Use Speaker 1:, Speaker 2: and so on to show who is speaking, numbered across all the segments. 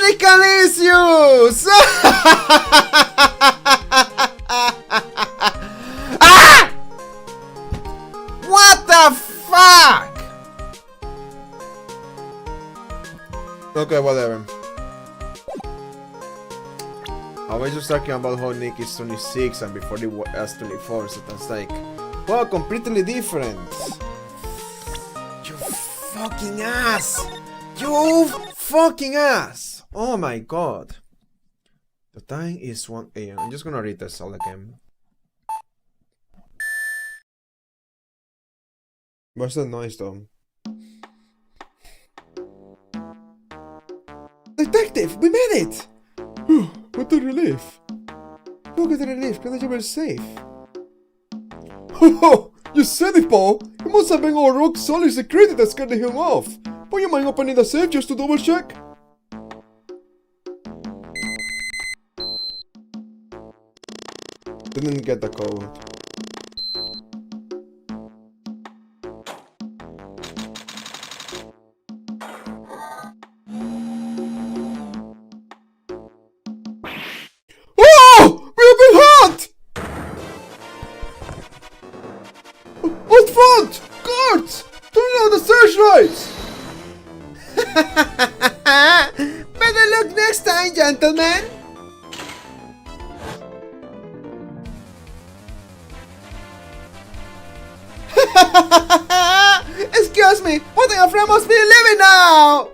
Speaker 1: Technical issues! Ah! What the fuck? Okay, whatever. I was just talking about how Nick is 26 and before he was 24, so that's like, well, completely different. You fucking ass! You fucking ass! Oh my god. The time is 1 AM. I'm just gonna read this all again. What's that noise though? Detective! We made it! What a relief! Look at the relief, glad that you were safe. Ho! You said it, Paul! It must have been our rock solid security that scared him off! Would you mind opening the safe just to double check? Didn't get the code. Oh! We have been hot! Out front! Guards! Turn on the searchlights! Better look next time, gentlemen! Excuse me, what are your friend must be living now?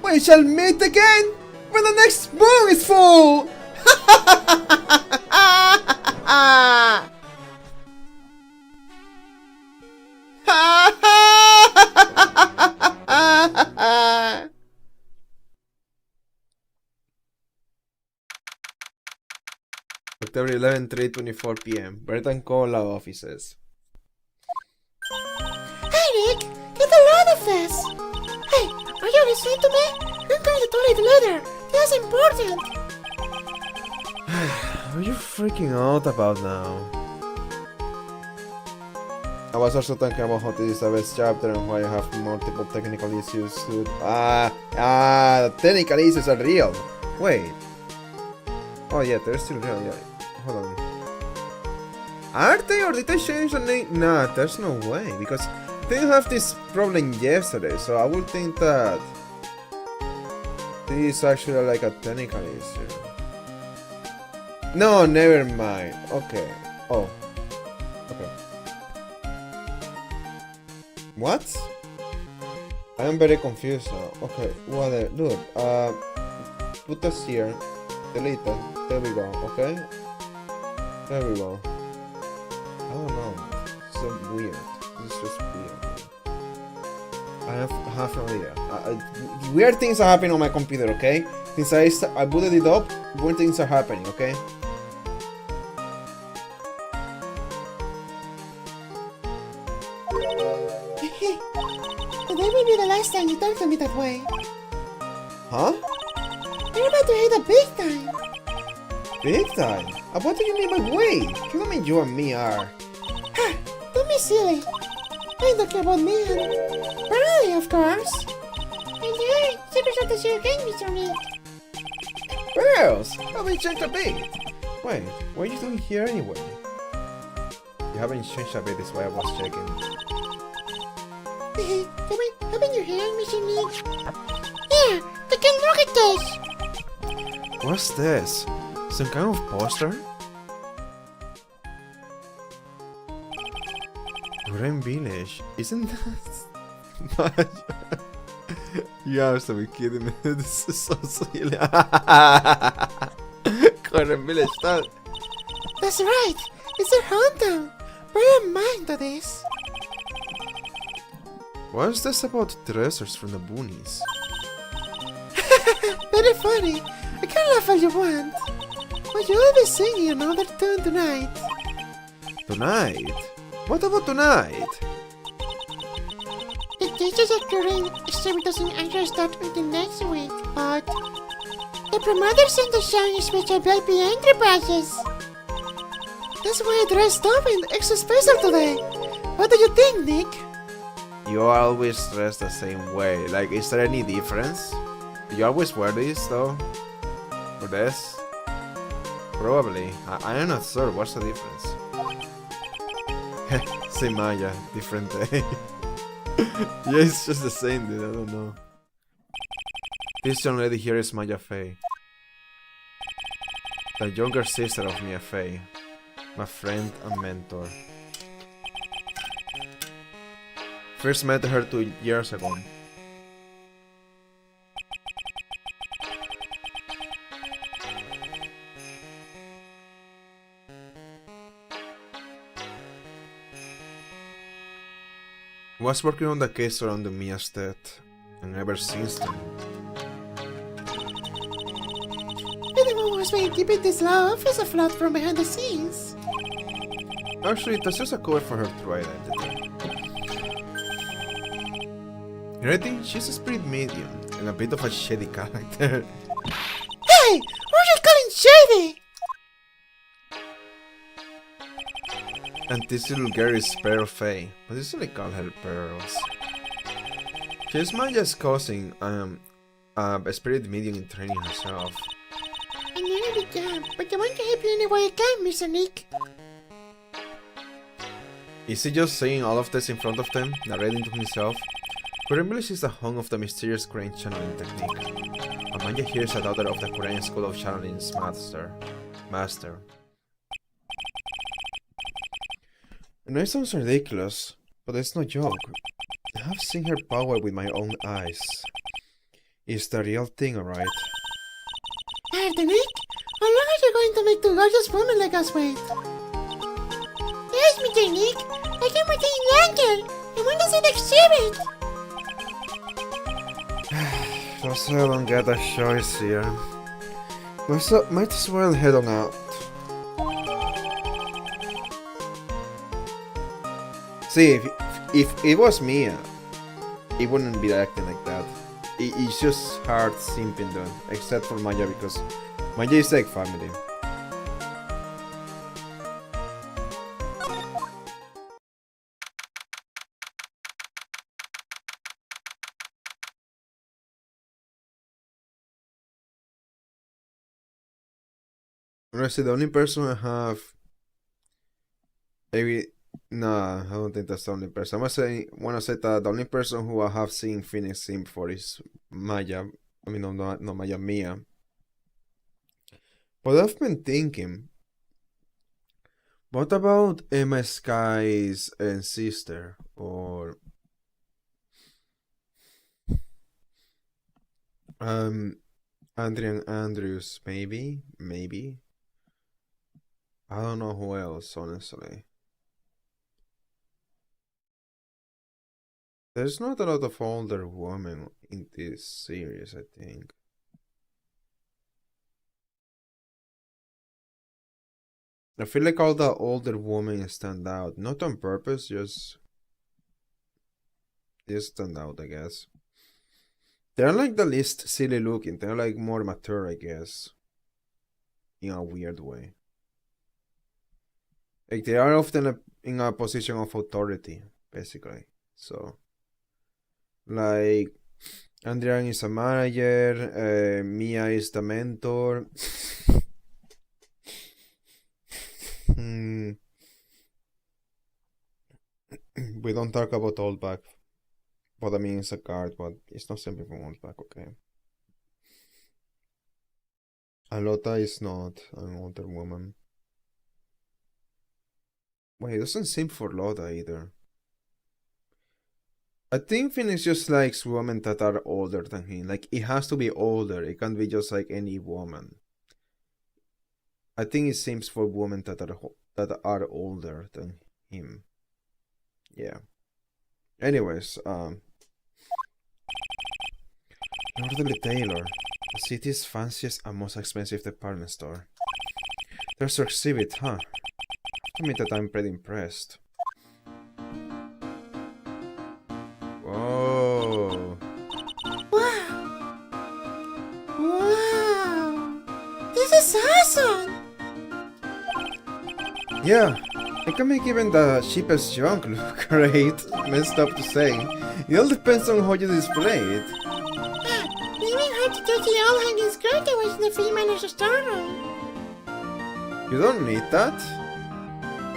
Speaker 1: We shall meet again when the next spoon is full! October 11, 3:24 p.m. Breton call our offices.
Speaker 2: Hey Nick, get a load of this! Hey, are you listening to me? I'm going to toilet later. That's important.
Speaker 1: What are you freaking out about now? I was also talking about how this is the best chapter and why I have multiple technical issues. The technical issues are real. Wait. Oh yeah, they're still real, yeah. Hold on. Are they or did they change the name? Nah, there's no way because they didn't have this problem yesterday, so I would think that this is actually like a technical issue. No, never mind. Okay. Oh. Okay. What? I am very confused now. Okay, whatever. Dude, put this here. Delete it. There we go, okay? There we go. I don't know. It's so weird. This is just weird. I have no idea. Weird things are happening on my computer, okay? Since I booted it up, weird things are happening, okay?
Speaker 2: Today will be the last time you talk to me that way.
Speaker 1: Huh?
Speaker 2: You're about to hit a big time.
Speaker 1: Big time? What do you mean by wait? You don't mean you and me are...
Speaker 2: Ha! Don't be silly. I'm talking about me and... Barley, of course. And yeah, super shot to see you again, Mr. Nick.
Speaker 1: Girls! Have we changed a bit? Wait, what are you doing here anyway? You haven't changed a bit, is why I was checking.
Speaker 2: Haven't you heard, Mr. Nick? Yeah, take a look at this.
Speaker 1: What's this? Some kind of poster? Green Village? Isn't that... You have to be kidding me. This is so silly. Green Village, that...
Speaker 2: That's right. It's their hometown. Bear in mind to this.
Speaker 1: What's this about treasures from the boonies?
Speaker 2: Very funny. I can laugh all you want. But you'll be singing another tune tonight.
Speaker 1: Tonight? What about tonight?
Speaker 2: The teachers at Turing expect us in actually start until next week, but the promoter sent us showing special VIP entry passes. That's why I dressed up in extra special today. What do you think, Nick?
Speaker 1: You always dress the same way. Like, is there any difference? Do you always wear this though? Or this? Probably. I'm not sure. What's the difference? Say Maya, different day. Yeah, it's just the same, dude. I don't know. This young lady here is Maya Fey, the younger sister of Mia Fey, my friend and mentor. First met her 2 years ago. Was working on the case around Mia's death, and ever since then.
Speaker 2: Anyone who's been deep in this love is a flood from behind the scenes.
Speaker 1: Actually, that's just a cover for her true identity. Ready? She's a spirit medium, and a bit of a shady character.
Speaker 2: Hey! Who are you calling shady?
Speaker 1: And this little girl is Pearl Faye, but they usually call her Pearls. She's Maya's cousin, a spirit medium in training herself.
Speaker 2: I nearly began, but I want to help you any way I can, Mr. Nick.
Speaker 1: Is he just saying all of this in front of them, narrating to himself? Presumably she's the home of the mysterious Korean channeling technique. Amaya here is a daughter of the Korean School of Channeling's master. I know it sounds ridiculous, but it's no joke. I have seen her power with my own eyes. It's the real thing, alright?
Speaker 2: Nick, how long are you going to make the gorgeous woman like us wait? Yes, Mr. Nick, I can retain longer. I want to see the exhibit.
Speaker 1: Also, I don't get a choice here. Might as well head on out. See, if it was Mia, it wouldn't be acting like that. It's just hard simping though, except for Maya, because Maya is like family. Honestly, the only person I have... Maybe... Nah, I don't think that's the only person. I wanna say that the only person who I have seen Phoenix sim for is Maya. I mean, no Maya, Mia. But I've been thinking, what about Emma Sky's sister? Or... Adrian Andrews, maybe? I don't know who else, honestly. There's not a lot of older women in this series, I think. I feel like all the older women stand out, not on purpose, just stand out, I guess. They're like the least silly looking, they're like more mature, I guess. In a weird way. Like they are often in a position of authority, basically. So, like, Andrian is a manager, Mia is the mentor. We don't talk about Oldback, but I mean it's a card, but it's not simply from Oldback, okay? Alota is not an older woman. Wait, it doesn't seem for Loda either. I think Phoenix just likes women that are older than him. Like, it has to be older. It can't be just like any woman. I think it seems for women that are older than him. Yeah. Anyways, Northerly Taylor, the city's fanciest and most expensive department store. There's your exhibit, huh? I mean that I'm pretty impressed. Whoa.
Speaker 2: Wow! Wow! This is awesome!
Speaker 1: Yeah, I can make even the cheapest junk look great, messed up to say. It all depends on how you display it.
Speaker 2: Maybe hard to touch the all hanging skirt that was in the free manager's storeroom.
Speaker 1: You don't need that.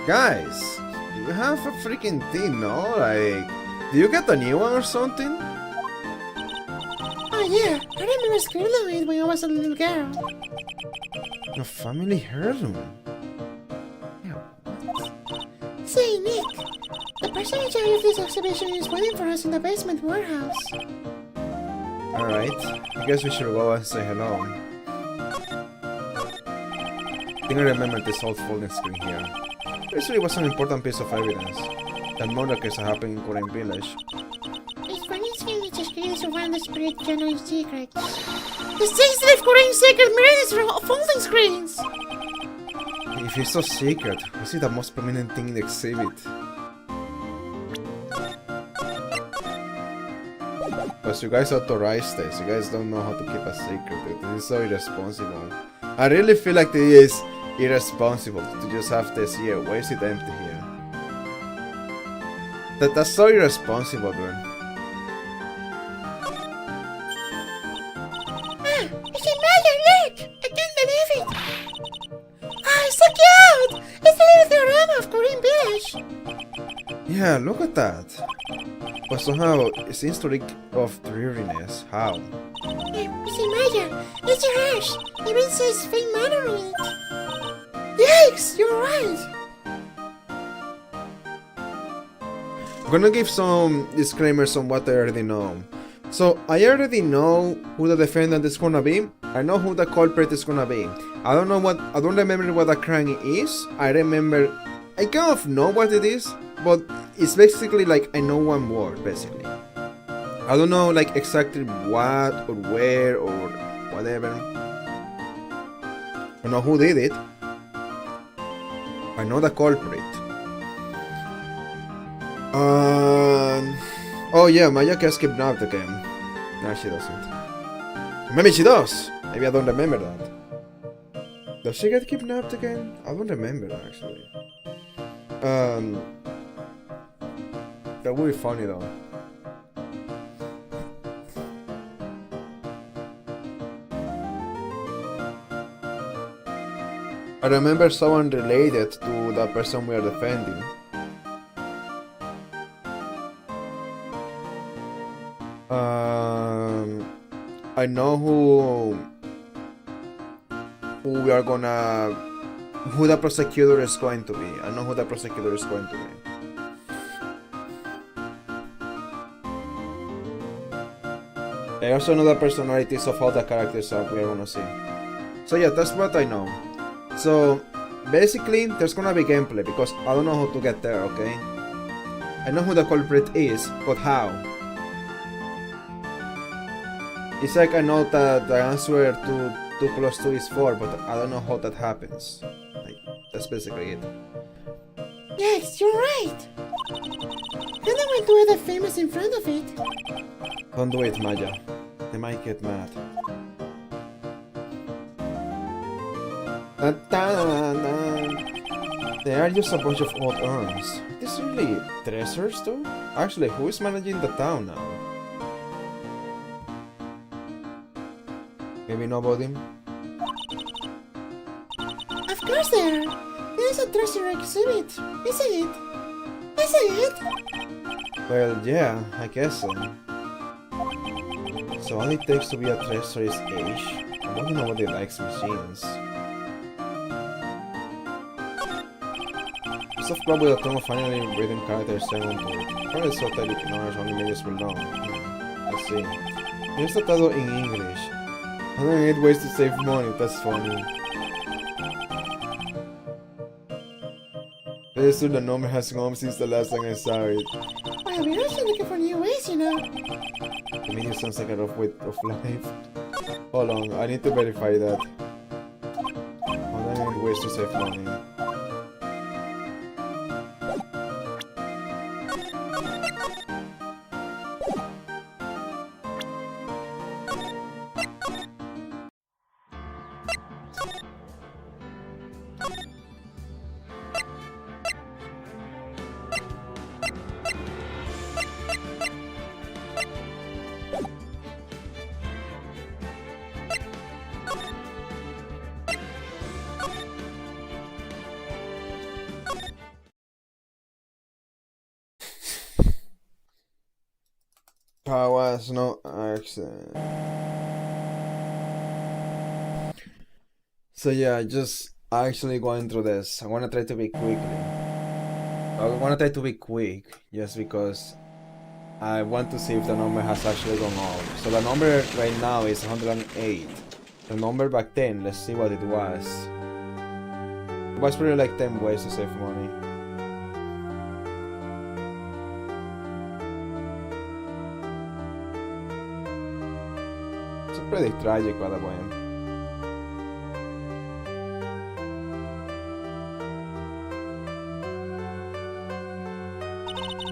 Speaker 1: Guys, you have a freaking thing, no? Like, do you get a new one or something?
Speaker 2: Oh yeah, I remember scribbling it when I was a little girl.
Speaker 1: A family heirloom.
Speaker 2: Say, Nick, the person in charge of this exhibition is waiting for us in the basement warehouse.
Speaker 1: Alright, I guess we should go and say hello. I think I remember this old folding screen here. Actually, it was an important piece of evidence. That murder case happened in Korean village.
Speaker 2: This folding screen is a screen surround the spirit genuine secret. The sensitive Korean secret mirrors folding screens!
Speaker 1: If it's so secret, is it the most prominent thing in the exhibit? Because you guys authorized this, you guys don't know how to keep a secret. This is so irresponsible. I really feel like this is irresponsible to just have this here. Why is it empty here? That's so irresponsible, man.
Speaker 2: It's a magic look! I can't believe it! Ah, it's so cute! It's a little theorem of Korean village!
Speaker 1: Yeah, look at that. But somehow it seems to reek of dreariness. How?
Speaker 2: It's a magic! It's a hash! It even says fake manner on it! Yikes! You're right!
Speaker 1: I'm gonna give some disclaimers on what I already know. So, I already know who the defendant is gonna be. I know who the culprit is gonna be. I don't remember what the crime is. I kind of know what it is, but it's basically like I know one word, basically. I don't know like exactly what or where or whatever. I know who did it. I know the culprit. Oh yeah, Maya gets kidnapped again. No, she doesn't. Maybe she does. Maybe I don't remember that. Does she get kidnapped again? I don't remember actually. That would be funny though. I remember someone related to the person we are defending. I know who the prosecutor is going to be. I know who the prosecutor is going to be. I also know the personalities of all the characters that we are gonna see. So yeah, that's what I know. So basically, there's gonna be gameplay because I don't know how to get there. Okay, I know who the culprit is, but how? It's like I know that the answer to 2 plus 2 is 4, but I don't know how that happens. Like, that's basically it.
Speaker 2: Yes, you're right! I don't want to add a famous in front of it.
Speaker 1: Don't do it, Maya. They might get mad. They are just a bunch of old urns. Are these really treasures too? Actually, who is managing the town now? Maybe nobody?
Speaker 2: Of course there are! There's a treasure exhibit, isn't it? Isn't it?
Speaker 1: Well, yeah, I guess so. So all it takes to be a treasure is age. I don't know what they likes machines. Stuff probably the tone of finally reading characters sound to it. Probably so that you can knowledge only medios will know. I see. Here's the title in English. 108 ways to save money, that's funny. Pretty sure the number has gone since the last time I saw it.
Speaker 2: Well, we're also looking for new ways, you know.
Speaker 1: The menu sounds like a rough way of life. Hold on, I need to verify that. 108 ways to save money. powers, no accent. So yeah, just actually going through this. I wanna try to be quick, just because I want to see if the number has actually gone up. So the number right now is 108. The number back then, let's see what it was. It was probably like 10 ways to save money. It's pretty tragic, by the way.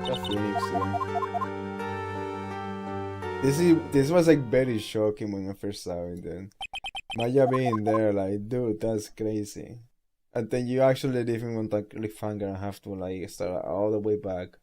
Speaker 1: The Phoenix, yeah. This was like very shocking when I first saw it. Then Maya being there, like, dude, that's crazy. And then you actually leave him on the cliffhanger and have to like start all the way back.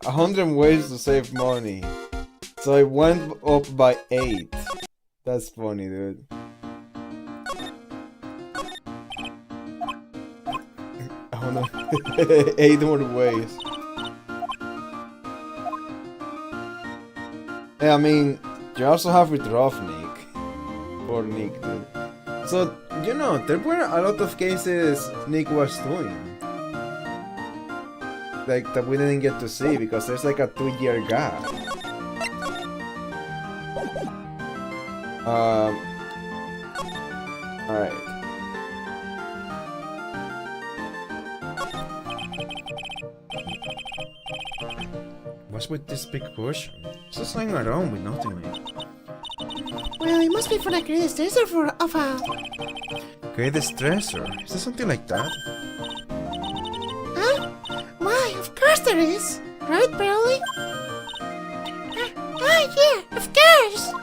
Speaker 1: A hundred ways to save money. So it went up by 8. That's funny, dude. Oh no, 8 more ways. Yeah, I mean, you also have withdraw Nick. Poor Nick, dude. So, you know, there were a lot of cases Nick was doing. Like, that we didn't get to see because there's like a 2-year gap. Alright. What's with this big push? It's just lying around with nothing, man.
Speaker 2: Well, it must be for the greatest treasure of a...
Speaker 1: Greatest treasure? Is there something like that?
Speaker 2: Huh? Why, of course there is. Right, Pearly? Yeah, of course.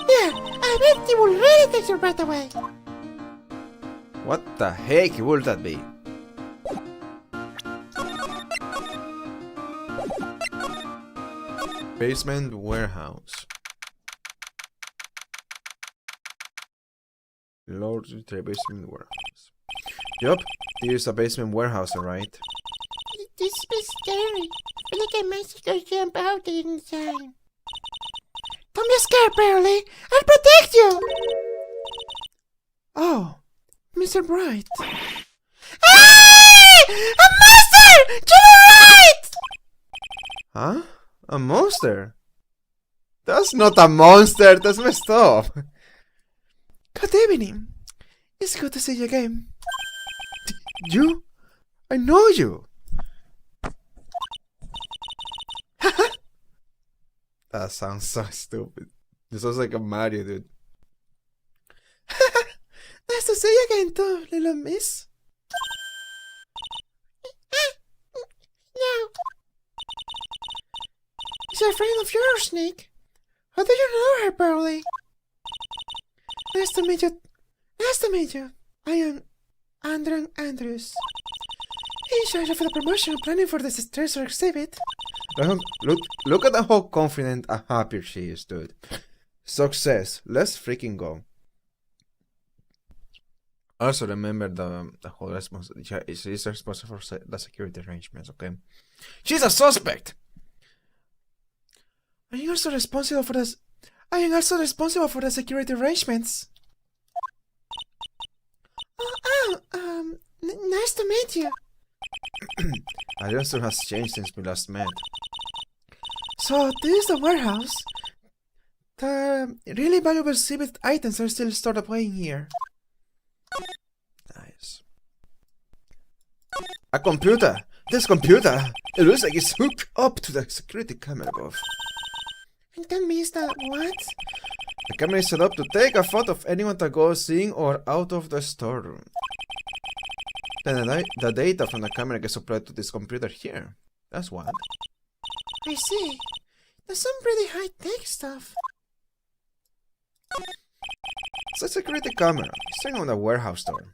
Speaker 2: Yeah, I bet it will really take your breath away.
Speaker 1: What the heck would that be? Basement warehouse. Lord's basement warehouse. Yup, there's a basement warehouse, alright.
Speaker 2: This is scary. I feel like I might go jump out inside. Don't be scared, Pearly. I'll protect you.
Speaker 1: Oh, Mr. Bright.
Speaker 2: Ah! A monster! To the right!
Speaker 1: Huh? A monster? That's not a monster, that's messed up.
Speaker 2: Good evening. It's good to see you again.
Speaker 1: You? I know you. That sounds so stupid. This sounds like a Mario, dude.
Speaker 2: Nice to see you again, too, little miss. No. She's a friend of yours, Nick. How do you know her, Pearly? Nice to meet you. Nice to meet you. I am Andrew Andrews. In charge of the promotion and planning for this treasure exhibit.
Speaker 1: Look at how confident and happy she is, dude. Success. Let's freaking go. Also remember the whole responsibility. She's responsible for the security arrangements, okay? She's a suspect!
Speaker 2: Are you also responsible for this? I am also responsible for the security arrangements. Nice to meet you.
Speaker 1: Adjustor has changed since we last met.
Speaker 2: So, this is the warehouse. The really valuable secret items are still stored away in here.
Speaker 1: Nice. A computer! This computer! It looks like it's hooked up to the security camera above.
Speaker 2: And tell me, is that what?
Speaker 1: The camera is set up to take a photo of anyone that goes in or out of the storeroom. Then the data from the camera gets supplied to this computer here. That's what.
Speaker 2: I see. That's some pretty high-tech stuff.
Speaker 1: It's a security camera. Sitting on the warehouse door.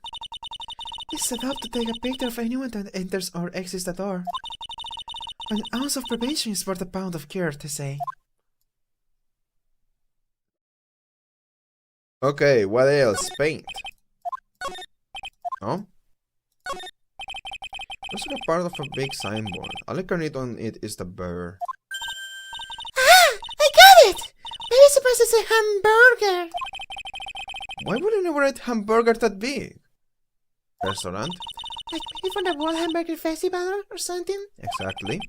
Speaker 2: It's set up to take a picture of anyone that enters or exits the door. An ounce of prevention is worth a pound of cure, they say.
Speaker 1: Okay, what else? Paint. No? Looks like a part of a big signboard. All I can read on it is the bird.
Speaker 2: Ah! I got it! Maybe it's supposed to say hamburger.
Speaker 1: Why would anyone write hamburger that big? Restaurant?
Speaker 2: Like maybe for the World Hamburger Festival or something?
Speaker 1: Exactly.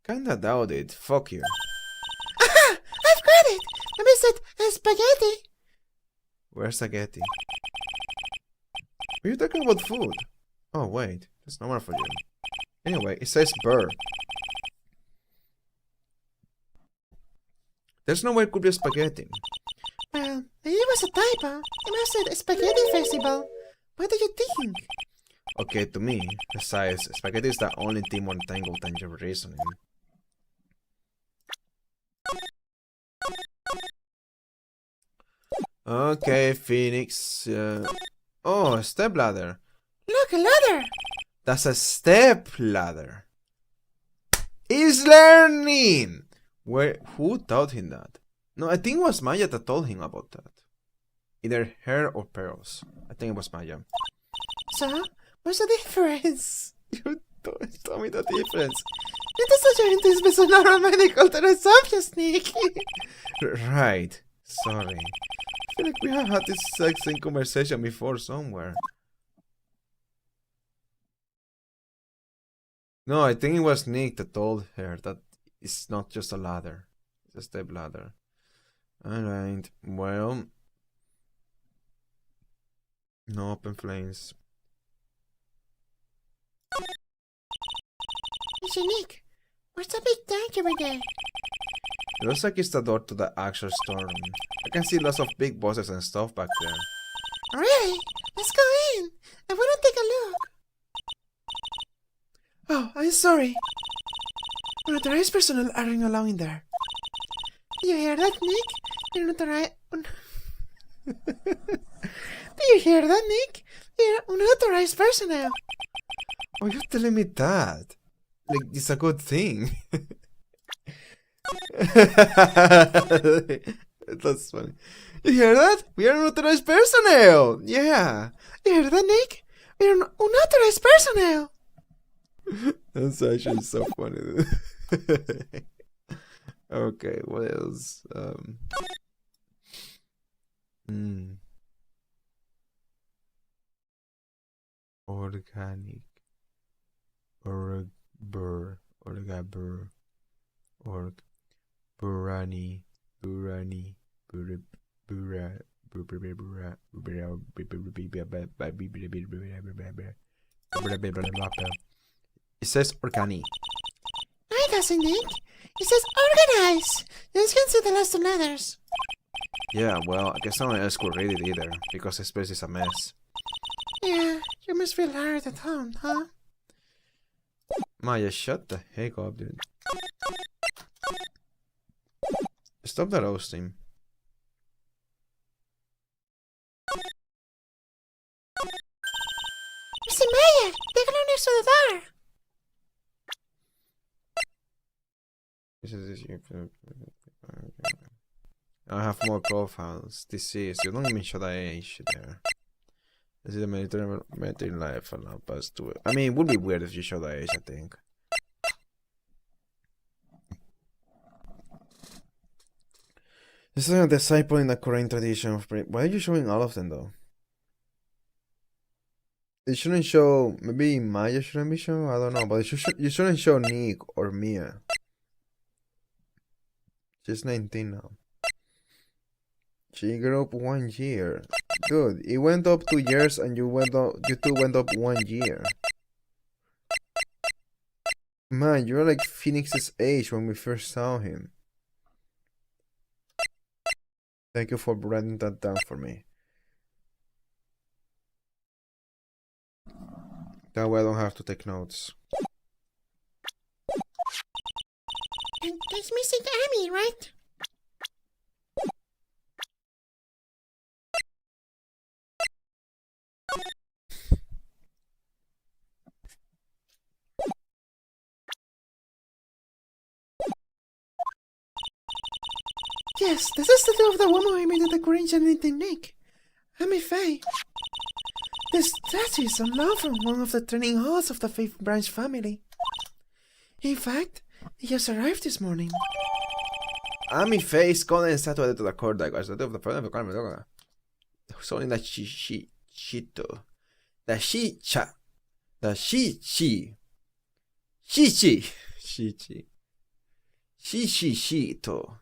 Speaker 1: Kinda doubt it. Fuck you.
Speaker 2: Aha! I've got it! Maybe it said spaghetti.
Speaker 1: Where's spaghetti? Are you talking about food? Oh wait, that's normal for you. Anyway, it says burr. There's no way it could be spaghetti.
Speaker 2: Well, maybe it was a typo. It must have said spaghetti festival. What do you think?
Speaker 1: Okay, to me, besides, spaghetti is the only thing more tangled than your reasoning. Okay, Phoenix. Oh, a step ladder.
Speaker 2: Look, a ladder!
Speaker 1: That's a step ladder. He's learning! Who taught him that? No, I think it was Maya that told him about that. Either her or Pearls. I think it was Maya.
Speaker 2: So, what's the difference?
Speaker 1: You don't tell me the difference.
Speaker 2: It is such a intense sonora medical assumption, Sneak.
Speaker 1: Right. Sorry. I feel like we have had this exact same conversation before somewhere. No, I think it was Nick that told her that it's not just a ladder. It's a step ladder. Alright, well... No open flames.
Speaker 2: It's unique. What's the big tank over there?
Speaker 1: It looks like it's the door to the actual storeroom. I can see lots of big boxes and stuff back there.
Speaker 2: Really? Let's go in. I want to take a look. Oh, I'm sorry. Unauthorized personnel aren't allowed in there. Do you hear that, Nick? You're unauthorized. Do you hear that, Nick? You're unauthorized personnel.
Speaker 1: Why are you telling me that? Like, it's a good thing. That's funny. You hear that? We are unauthorized personnel! Yeah!
Speaker 2: You hear that, Nick? We're unauthorized personnel!
Speaker 1: That's actually so funny. Okay, what else? Organic. Burani. It says organic.
Speaker 2: No, it doesn't, Nick. It says organize. You can see the last two letters.
Speaker 1: Yeah, well, I guess no one else could read it either, because the space is a mess.
Speaker 2: Yeah, you must feel hard at home, huh?
Speaker 1: Maya, shut the heck up, dude. Stop the roasting.
Speaker 2: Mr. Maya, take a look next to the door.
Speaker 1: I have more profiles. Disease. You don't even show the age there. This is the military life allow us to it. I mean, it would be weird if you show the age, I think. This is a disciple in the Korean tradition of why are you showing all of them though? It shouldn't show, maybe Maya shouldn't be shown, I don't know, but you shouldn't show Nick or Mia. She's 19 now. She grew up 1 year. Dude, it went up 2 years and you two went up 1 year. Man, you're like Phoenix's age when we first saw him. Thank you for writing that down for me. That way I don't have to take notes.
Speaker 2: And that's missing Amy, right? Yes, this is the of the woman I made at the Corinthian meeting, Nick. Amy Faye. This statue is a law from one of the training halls of the Fifth Branch family. In fact, it just arrived this morning.
Speaker 1: Amy Face con el estatua de toda corda, guys. The Sony la chito. The shicha. The shichi. Shichi. Shichi. Shishishito.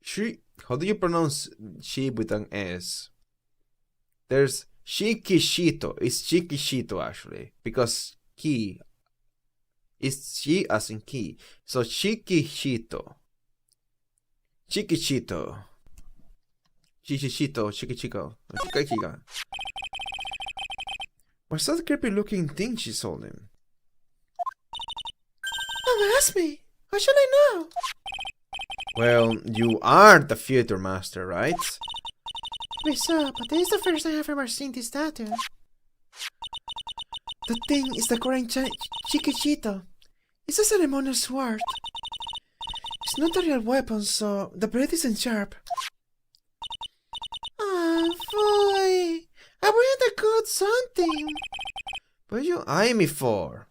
Speaker 1: Shi. How do you pronounce shi with an S? There's shikishito. It's shikishito actually. Because ki. It's shi as in ki. So shikishito. Chiquichito. Chichichito. Chiquichico. Chiquichica. What's that creepy looking thing she's holding?
Speaker 2: Don't ask me. How should I know?
Speaker 1: Well, you are the theater master, right?
Speaker 2: What's up? But this is the first time I've ever seen this statue. The thing is the Korean Chiquichito. It's a ceremonial sword. It's not a real weapon, so the blade isn't sharp. Ah, boy. I wanted a good something.
Speaker 1: What are you eyeing me for?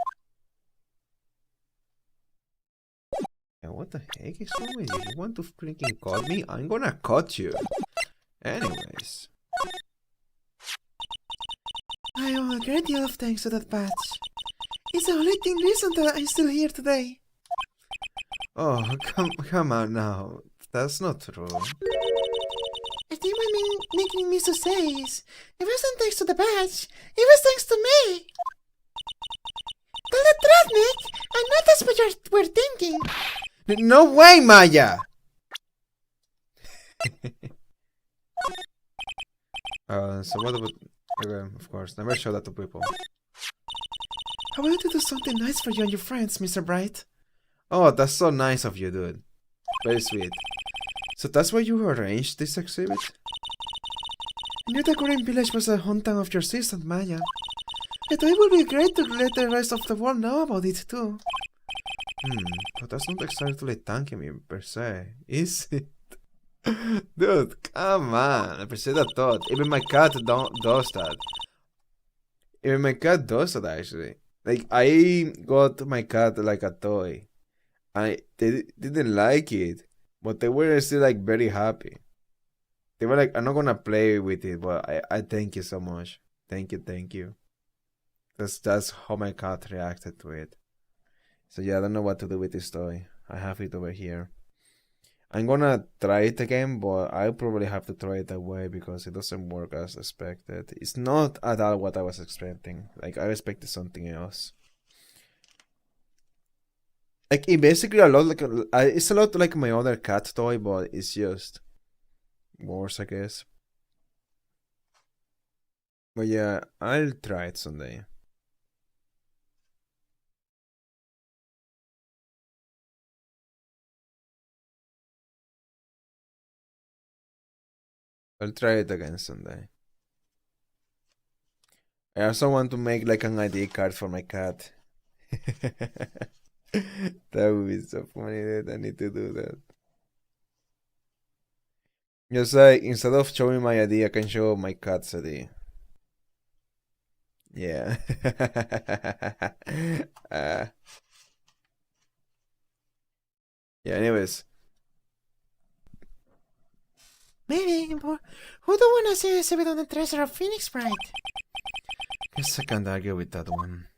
Speaker 1: And what the heck is wrong with you? You want to freaking cut me? I'm gonna cut you. Anyways.
Speaker 2: I owe a great deal of thanks to that badge. It's the only reason that I'm still here today.
Speaker 1: Oh, come on now. That's not true.
Speaker 2: I think what making me so say is, it wasn't thanks to the badge, it was thanks to me. Tell the truth, Nick. I know that's what you were thinking.
Speaker 1: No way, Maya! So what about... Okay, of course, never show that to people.
Speaker 2: I wanted to do something nice for you and your friends, Mr. Bright.
Speaker 1: Oh, that's so nice of you, dude. Very sweet. So that's why you arranged this exhibit?
Speaker 2: I knew the Korean village was the hometown of your sister, Maya. I thought it would be great to let the rest of the world know about it, too.
Speaker 1: But that's not exactly thanking me, per se, is it? Dude, come on, I appreciate that thought. Even my cat does that. Even my cat does that, actually. Like, I got my cat like a toy. They didn't like it, but they were still like very happy. They were like, I'm not gonna play with it, but I thank you so much. Thank you. That's how my cat reacted to it. So yeah, I don't know what to do with this toy. I have it over here. I'm gonna try it again, but I'll probably have to throw it away because it doesn't work as expected. It's not at all what I was expecting. Like, I expected something else. Like, it basically it's a lot like my other cat toy, but it's just worse, I guess. But yeah, I'll try it someday. I'll try it again someday. I also want to make like an ID card for my cat. That would be so funny, dude. I need to do that. Just like, instead of showing my ID, I can show my cat's ID. Yeah. Yeah, anyways.
Speaker 2: see the exhibit on the treasure of Phoenix Bright.
Speaker 1: Guess I can't argue with that one.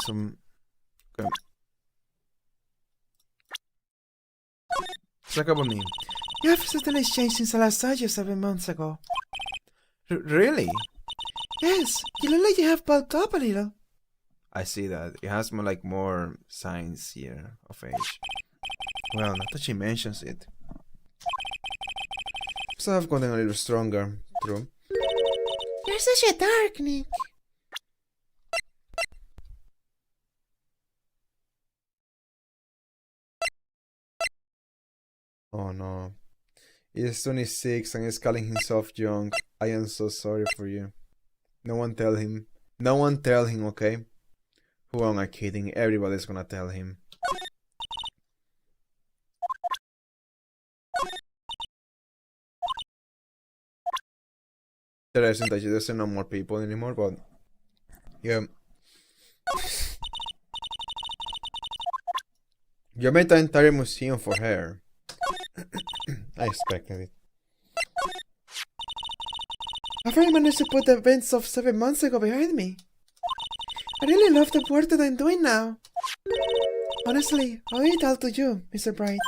Speaker 1: Some... Okay. Talk about me.
Speaker 2: You have certainly changed since I last saw you 7 months ago.
Speaker 1: Really?
Speaker 2: Yes, you look like you have bulked up a little.
Speaker 1: I see that. It has more signs here of age. Well, not that she mentions it. So I've gotten a little stronger, true.
Speaker 2: You're such a dark, Nick.
Speaker 1: Oh no. He's 26 and he's calling himself young. I am so sorry for you. No one tell him. No one tell him, okay? Who am I kidding? Everybody's gonna tell him. There isn't that there's no more people anymore, but yeah. You made the entire museum for her. I expected it.
Speaker 2: I've already managed to put the events of 7 months ago behind me. I really love the work that I'm doing now. Honestly, I owe it all to you, Mr. Bright.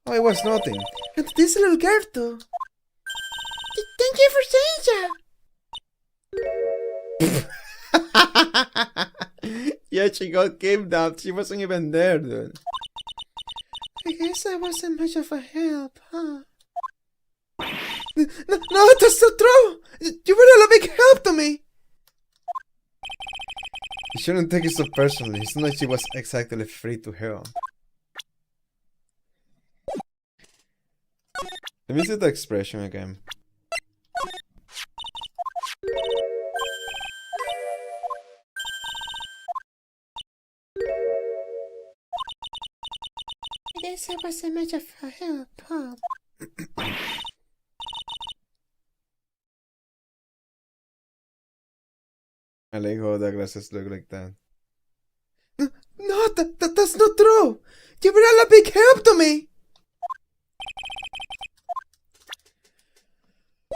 Speaker 1: Oh, it was nothing.
Speaker 2: And to this little girl too. Thank you for saying that.
Speaker 1: Yeah, she got kidnapped. She wasn't even there, dude.
Speaker 2: I guess I wasn't much of a help, huh? No, that's not true! You were a big help to me!
Speaker 1: You shouldn't take it so personally. It's not like she was exactly free to help. Let me see the expression again.
Speaker 2: I guess I wasn't much of a help, huh?
Speaker 1: I like how the glasses look like that.
Speaker 2: No, that's not true! You were a big help to me!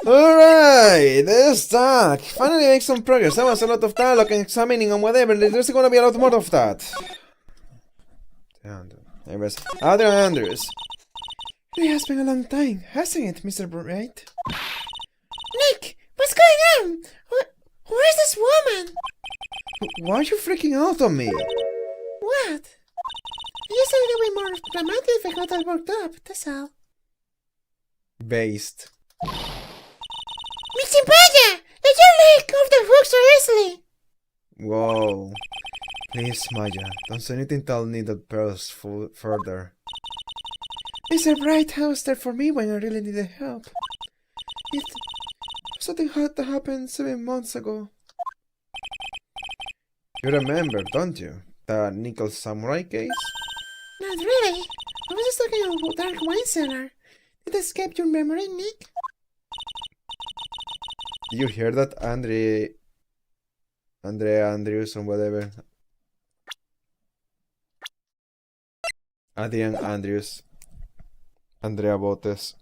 Speaker 1: Alright, let's talk. Finally make some progress. That was a lot of dialogue and examining and whatever. There's gonna be a lot more of that. Anyways, Adrian Andrews.
Speaker 2: It has been a long time, hasn't it, Mr. Bright? Nick, what's going on? Who is this woman?
Speaker 1: Why are you freaking out on me?
Speaker 2: What? You said it would be more dramatic if I got all worked up, that's all.
Speaker 1: Based.
Speaker 2: Mr. Baya! Did you let off the hook so easily?
Speaker 1: Whoa. Please, Maya, don't say anything that'll need the pearls further.
Speaker 2: Mr. Bright was there for me when I really needed help. Something had to happen 7 months ago.
Speaker 1: You remember, don't you? The nickel samurai case?
Speaker 2: Not really. I was just talking about Dark Wine Cellar. Did it escape your memory, Nick?
Speaker 1: Did you hear that, Andrea Andrews or whatever? Adrian Andrews. Andrea Botes.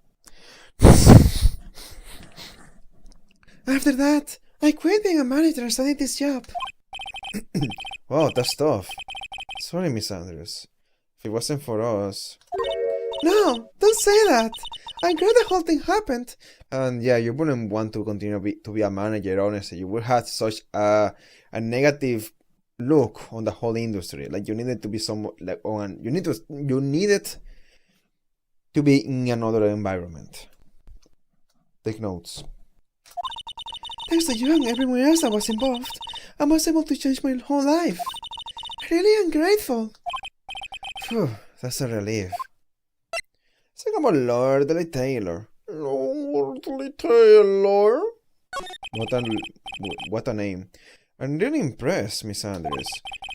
Speaker 2: After that, I quit being a manager and started this job.
Speaker 1: Wow, that's tough. Sorry, Miss Andrews. If it wasn't for us...
Speaker 2: No, don't say that. I'm glad the whole thing happened.
Speaker 1: And yeah, you wouldn't want to continue to be a manager, honestly. You would have such a negative look on the whole industry. Like, you needed to be you needed to be in another environment. Take notes.
Speaker 2: Thanks to you and everyone else that was involved, I was able to change my whole life. I really am grateful.
Speaker 1: Phew, that's a relief. It's like about Lordly Taylor. Lordly Taylor? What a name. I'm really impressed, Miss Andrews.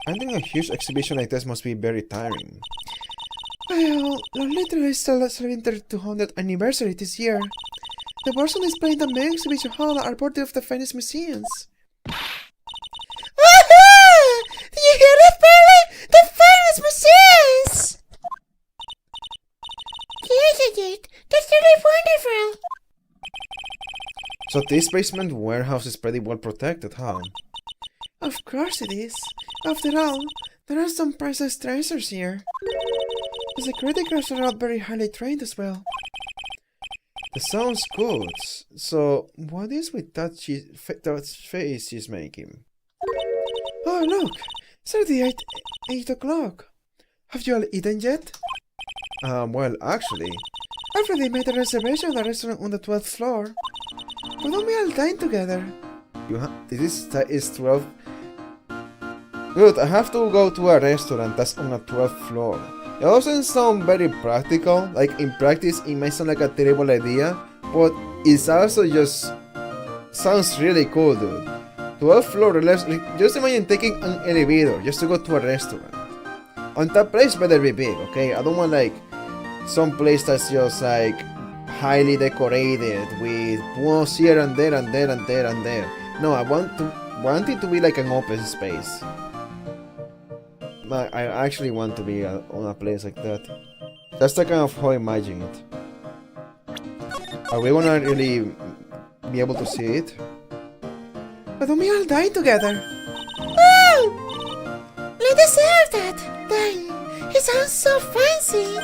Speaker 1: I think a huge exhibition like this must be very tiring.
Speaker 2: Well, Lordly Taylor is celebrating their 200th anniversary this year. The works on display in the main exhibition hall are part of the finest museums. Did you hear that, Barley? The finest Christmases! Yes, that's really wonderful.
Speaker 1: So this basement warehouse is pretty well protected, huh?
Speaker 2: Of course it is. After all, there are some priceless treasures here. The security guards are all very highly trained as well.
Speaker 1: That sounds good. So, what is with that face she's making?
Speaker 2: Oh, look! It's already 8 o'clock. Have you all eaten yet?
Speaker 1: Well, actually...
Speaker 2: I've already made a reservation at a restaurant on the 12th floor. Why don't we all dine together?
Speaker 1: This is 12... Good, I have to go to a restaurant that's on the 12th floor. It doesn't sound very practical. Like, in practice, it may sound like a terrible idea, but it's also just... sounds really cool, dude. 12th floor, just imagine taking an elevator just to go to a restaurant. And that place better be big, okay? I don't want, like, some place that's just, like, highly decorated with walls here and there and there and there and there. No, I want it to be like an open space. I actually want to be on a place like that. That's the kind of how I imagine it. Are we gonna really be able to see it?
Speaker 2: Why don't we all dine together? Oh! Let us have that! Dine! It sounds so fancy!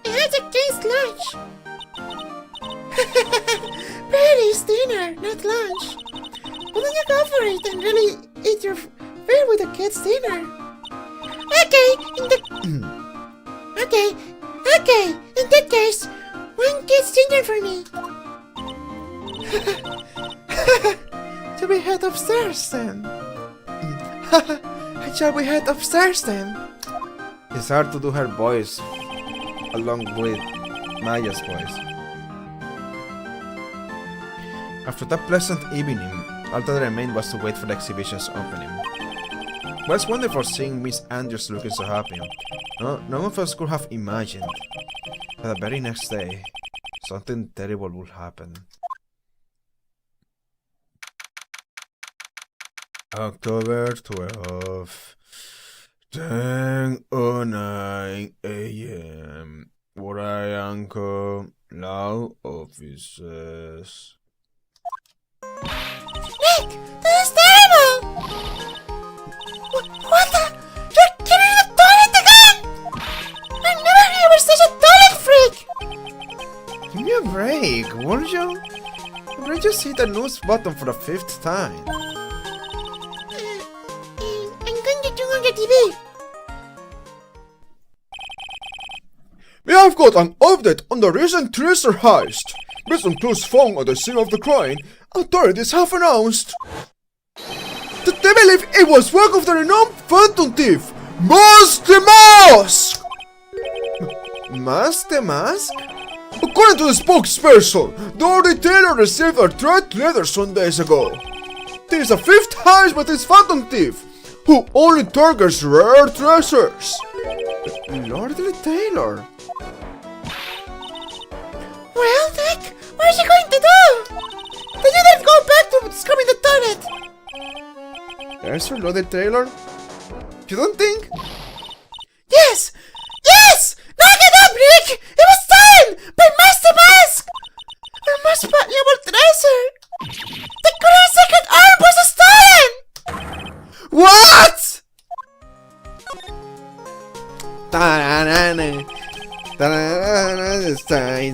Speaker 2: It's a king's lunch! Really, it's dinner, not lunch. Why don't you go for it and really eat your food with the kids' dinner? Okay, okay, in that case, one kid's dinner for me. Shall we head upstairs then? Shall we head upstairs then?
Speaker 1: It's hard to do her voice along with Maya's voice. After that pleasant evening, all that remained was to wait for the exhibition's opening. It was wonderful seeing Miss Andrews looking so happy. None of us could have imagined that the very next day, something terrible would happen. October 12th, 10:09 a.m. Brianco, law offices.
Speaker 2: Nick, this is terrible! What the? You're getting the toilet again! I've never heard you were such a toilet freak!
Speaker 1: Give me a break, won't you? I just hit the news button for the 5th time.
Speaker 2: I'm going to turn on the TV.
Speaker 1: We have got an update on the recent treasure heist. Based on clues found at the scene of the crime, authorities have announced that they believe it was work of the renowned phantom thief, Mask the Mask! Mask the Mask? According to the spokesperson, the retailer received a threat letter some days ago. This is the 5th heist by this phantom thief, who only targets rare treasures. Lord Retailer.
Speaker 2: Well, Nick, what is he going to do? Then you don't go back to scrubbing the toilet.
Speaker 1: There's your loaded trailer? You don't think?
Speaker 2: Yes! Yes! Knock it up, Rick! It was stolen by Master Mask! Our most valuable treasure! The current second arm was stolen!
Speaker 1: What? Ta-da-da-da. It's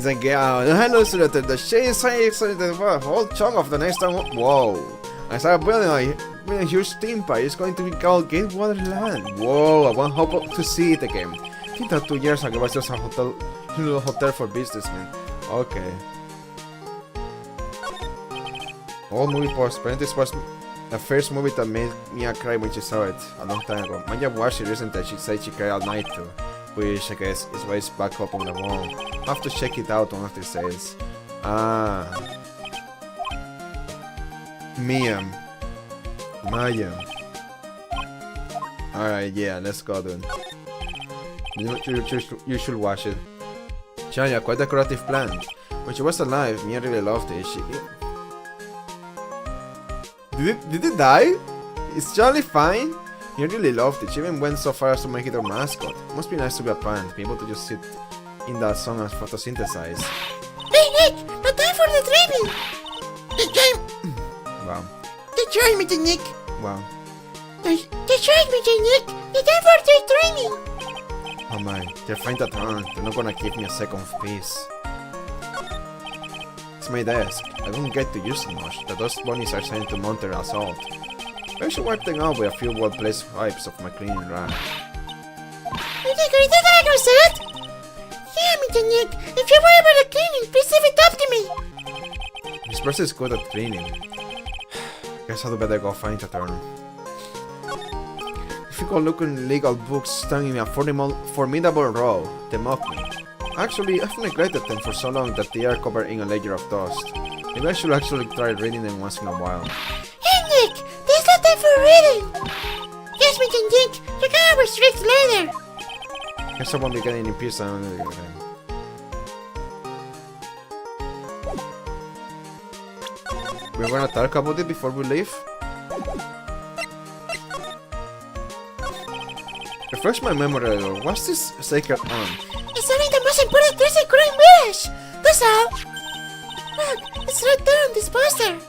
Speaker 1: like, hello, Senator. The shade is the whole chunk of the next time. Whoa. I started building a huge theme park. It's going to be called Gatewater Land. Whoa, I want hope to see it again. I think that 2 years ago was just a little hotel for businessmen. Okay. Old movie post. Apparently this was the first movie that made Mia cry when she saw it a long time ago. Maya watched it recently. She said she cried all night too. Which I guess is why it's back up on the wall. I have to check it out one of these days. Mia. Maya. Alright, yeah, let's go then. You should watch it. Chaya, quite a creative plan. When she was alive, Mia really loved it. Did it die? Is Charlie fine? He really loved it. She even went so far as to make it her mascot. Must be nice to be a parent, be able to just sit in that song and photosynthesize.
Speaker 2: Hey Nick, no time for the training! They tried
Speaker 1: Wow.
Speaker 2: me, Nick!
Speaker 1: Wow.
Speaker 2: They tried me, Nick! The time for the training!
Speaker 1: Oh my, they're faint at heart. They're not gonna give me a second of peace. It's my desk. I don't get to use it much. The dust bunnies are sent to mount their assault. I should wipe them out with a few well-placed wipes of my cleaning rag.
Speaker 2: You think I did that yourself? Yeah, Nick. If you worry about the cleaning, please leave it up to me.
Speaker 1: This person is good at cleaning. Guess I'd better go find a turn. Difficult-looking legal books stand in a formidable row. They mock me. Actually, I've neglected them for so long that they are covered in a layer of dust. Maybe I should actually try reading them once in a while.
Speaker 2: Hey Nick, there's no time for reading. Yes, Nick. You can have restrict later.
Speaker 1: Guess I won't be getting in peace another time. We're gonna talk about it before we leave? Refresh my memory a little. What's this sacred urn?
Speaker 2: It's only the most important thing in Green Village. That's all. Look, it's right there on this poster.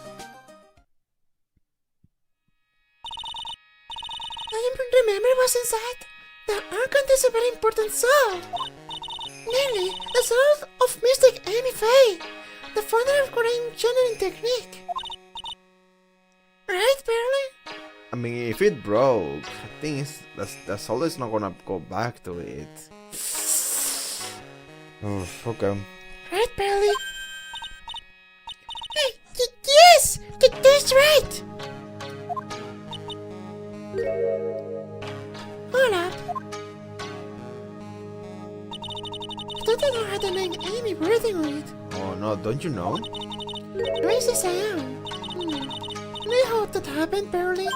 Speaker 2: I remember what's inside. The urn contains a very important soul. Namely, the soul of mystic Amy Faye, the founder of Korean channeling technique. Right, Barely?
Speaker 1: I mean, if it broke, I think the soul is not gonna go back to it. Oh, okay.
Speaker 2: Right, Barely? Hey, yes! That's right! Hold up. I thought I had the name Amy written on it.
Speaker 1: Oh no, don't you know?
Speaker 2: Racist I am. I hope that happened, Barely.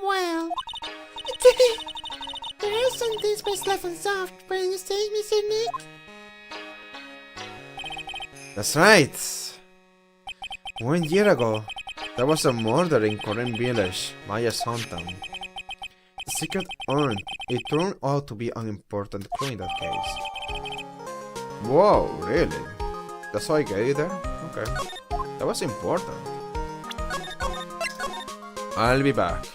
Speaker 2: Well... there are some things best left unsolved, when you say, Mr. Nick?
Speaker 1: That's right. 1 year ago, there was a murder in Korean Village, Maya's hometown. The secret urn, it turned out to be an important clue in that case. Whoa, really? That's how I get you there? Okay. That was important. I'll be back.